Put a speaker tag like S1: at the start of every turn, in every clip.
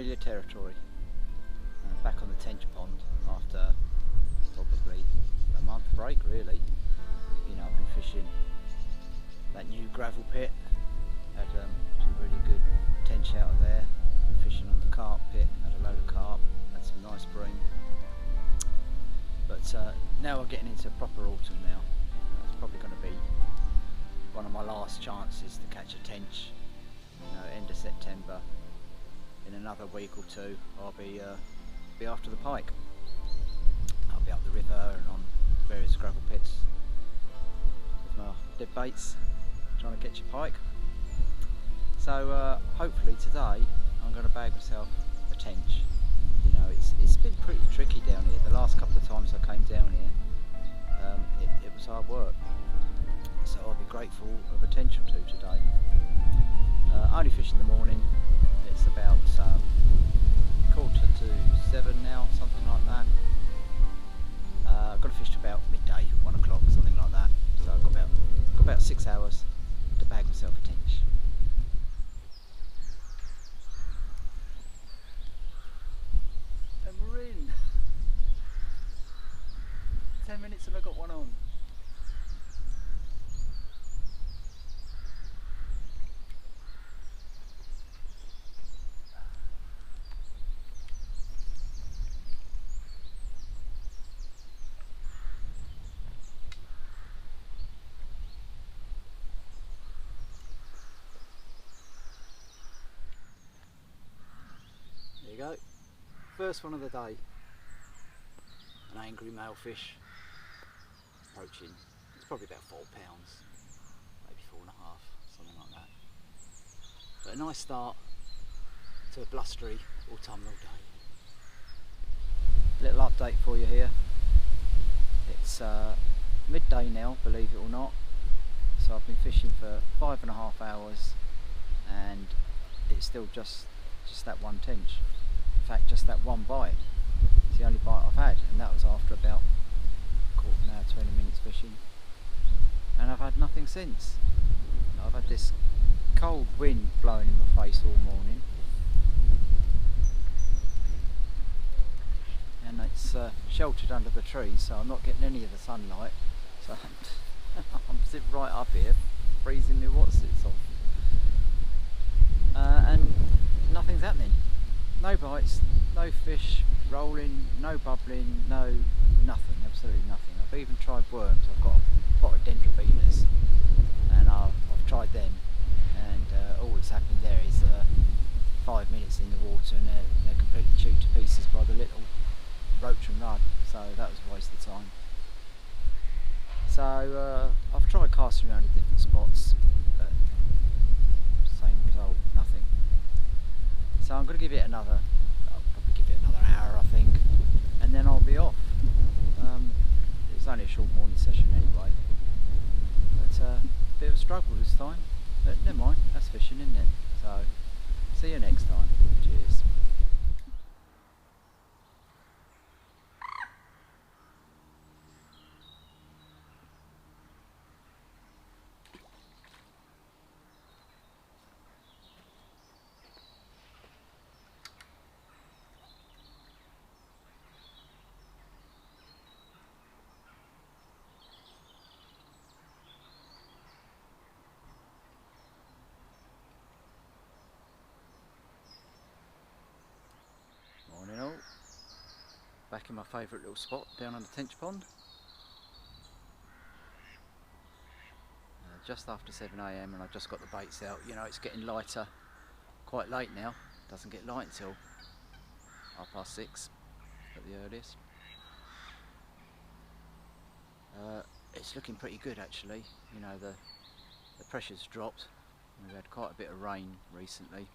S1: familiar territory. Back on the Tench pond after probably a month break really. You know, I've been fishing that new gravel pit, had some really good tench out of there, been fishing on the carp pit, had a load of carp, had some nice bream. But now we're getting into proper autumn now. It's probably going to be one of my last chances to catch a tench. You know, end of September. In another week or two I'll be after the pike. I'll be up the river and on various gravel pits with my dead baits trying to catch a pike. So hopefully today I'm going to bag myself a tench. You know, it's been pretty tricky down here. The last couple of times I came down here it was hard work, so I'll be grateful of a tench or two today. Only fish in the morning. It's about 6:45 now, something like that. I've got to fish to about midday, 1 o'clock, something like that. So I've got about 6 hours to bag myself a tench. And we're in. 10 minutes and I got one on. There you go, first one of the day, an angry male fish, approaching, it's probably about 4 pounds, maybe 4.5, something like that. But a nice start to a blustery autumnal day. Little update for you here, it's midday now, believe it or not, so I've been fishing for 5.5 hours and it's still just that one tench. In fact, just that one bite. It's the only bite I've had, and that was after about a quarter an hour, 20 minutes fishing. And I've had nothing since. I've had this cold wind blowing in my face all morning. And it's sheltered under the trees, so I'm not getting any of the sunlight. So I'm sitting right up here, freezing my whatsits off. And nothing's happening. No bites, no fish rolling, no bubbling, nothing, absolutely nothing. I've even tried worms. I've got a pot of dendrobenas and I've tried them, and all that's happened there is 5 minutes in the water and they're completely chewed to pieces by the little roach and rudd, so that was a waste of time. So I've tried casting around at different spots, but same result, nothing. So I'm going to give it I'll probably give it another hour I think, and then I'll be off. It's only a short morning session anyway, but a bit of a struggle this time, but never mind, that's fishing, isn't it? So see you next time, cheers. Morning all, back in my favourite little spot down on the Tench pond. Just after 7 AM and I've just got the baits out. You know, it's getting lighter, quite late now, doesn't get light until 6:30 at the earliest. It's looking pretty good actually. You know, the pressure's dropped, we've had quite a bit of rain recently.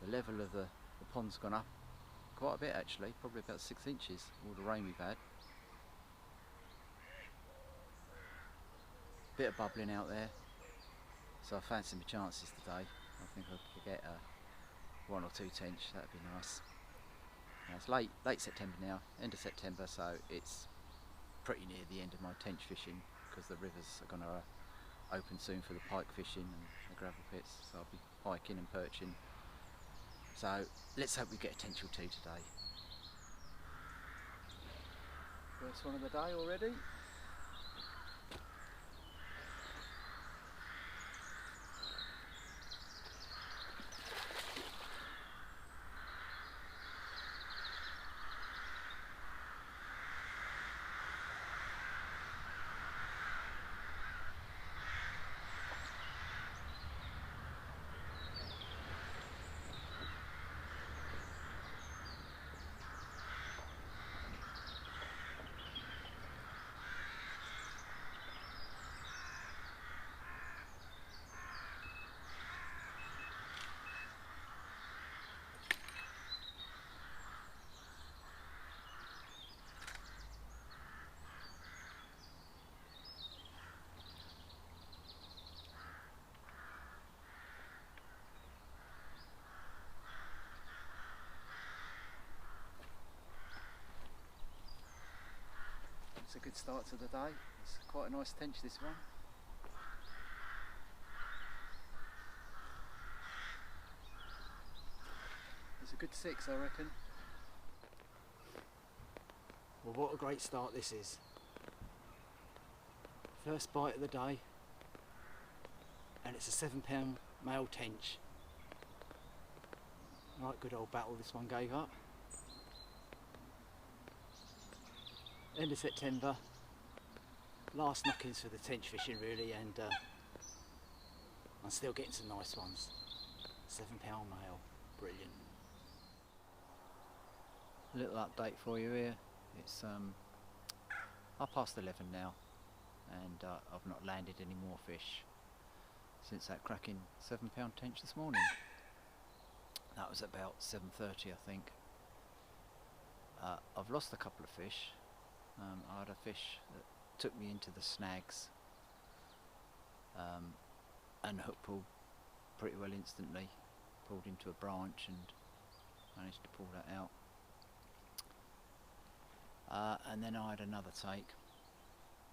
S1: The level of the pond's gone up quite a bit actually, probably about 6 inches, all the rain we've had. Bit of bubbling out there, so I fancy my chances today. I think I could get 1 or 2 tench, that'd be nice. Now it's late September now, end of September, so it's pretty near the end of my tench fishing because the rivers are going to open soon for the pike fishing and the gravel pits, so I'll be piking and perching So let's hope we get a tench or two today. First one of the day already. It's a good start to the day. It's quite a nice tench, this one. It's a good 6, I reckon. Well, what a great start this is. First bite of the day, and it's a £7 male tench. Right, good old battle this one gave up. End of September, last knockings for the tench fishing really, and I'm still getting some nice ones. £7 male, brilliant. A little update for you here. It's 11:30 now, and I've not landed any more fish since that cracking £7 tench this morning. That was about 7:30, I think. I've lost a couple of fish. I had a fish that took me into the snags, and hook pulled pretty well instantly. Pulled into a branch and managed to pull that out. And then I had another take,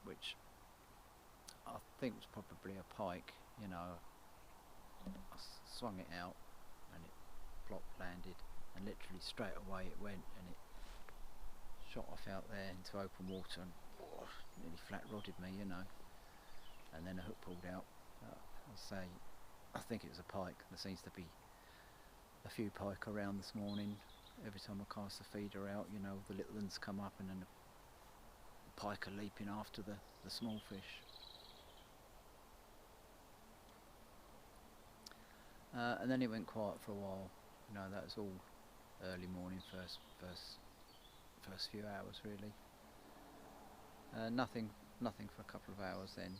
S1: which I think was probably a pike. You know, I swung it out and it plop landed, and literally straight away it went, and it shot off out there into open water and nearly flat rodded me, you know. And then a hook pulled out. I'll say, I think it was a pike. There seems to be a few pike around this morning. Every time I cast the feeder out, you know, the little ones come up and then the pike are leaping after the small fish. And then it went quiet for a while. You know, that was all early morning, first few hours really. Nothing for a couple of hours then.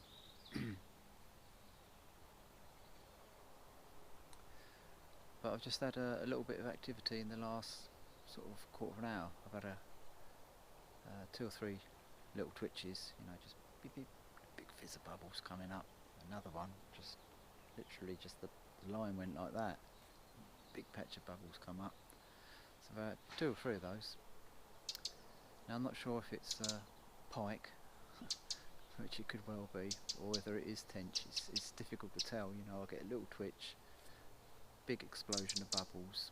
S1: But I've just had a little bit of activity in the last sort of quarter of an hour. I've had 2 or 3 little twitches, you know, just big fizz of bubbles coming up. Another one, just literally just the line went like that. Big patch of bubbles come up. So I've had 2 or 3 of those. Now I'm not sure if it's pike, which it could well be, or whether it is tench. It's difficult to tell, you know. I get a little twitch, big explosion of bubbles.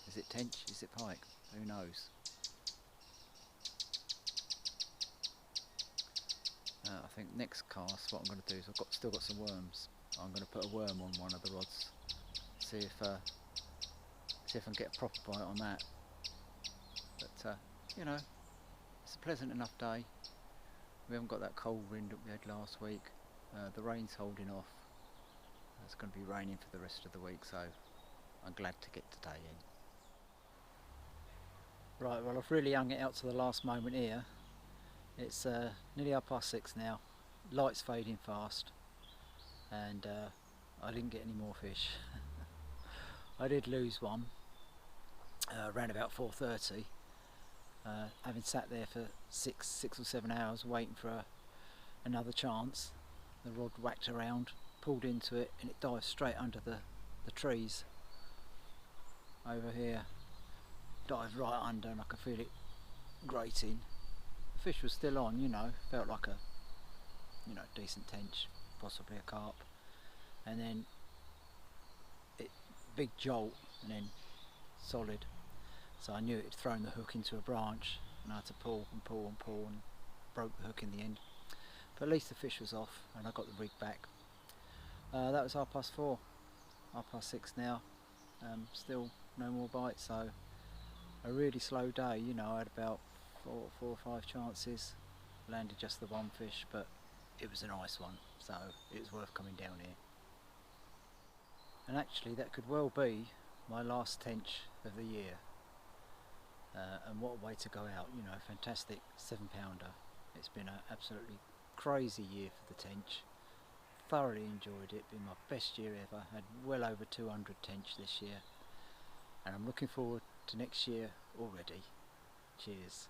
S1: Is it tench? Is it pike? Who knows? I think next cast what I'm going to do is I've still got some worms. I'm going to put a worm on one of the rods, see if I can get a proper bite on that. But you know, it's a pleasant enough day. We haven't got that cold wind that we had last week. The rain's holding off. It's going to be raining for the rest of the week, so I'm glad to get today in. Right, well, I've really hung it out to the last moment here. It's nearly 6:30 now. Light's fading fast, and I didn't get any more fish. I did lose one around about 4:30. Having sat there for 6 or 7 hours waiting for another chance. The rod whacked around, pulled into it, and it dived straight under the trees over here. Dived right under, and I could feel it grating. The fish was still on, you know, felt like a, you know, decent tench, possibly a carp. And then it big jolt and then solid. So I knew it had thrown the hook into a branch, and I had to pull and pull and pull, and broke the hook in the end. But at least the fish was off and I got the rig back. That was 4:30, 6:30 now. Still no more bites, so a really slow day. You know, I had about four or five chances, landed just the one fish, but it was a nice one, so it was worth coming down here. And actually that could well be my last tench of the year. And what a way to go out, you know, fantastic 7-pounder. It's been an absolutely crazy year for the tench. Thoroughly enjoyed it, been my best year ever. Had well over 200 tench this year, and I'm looking forward to next year already. Cheers.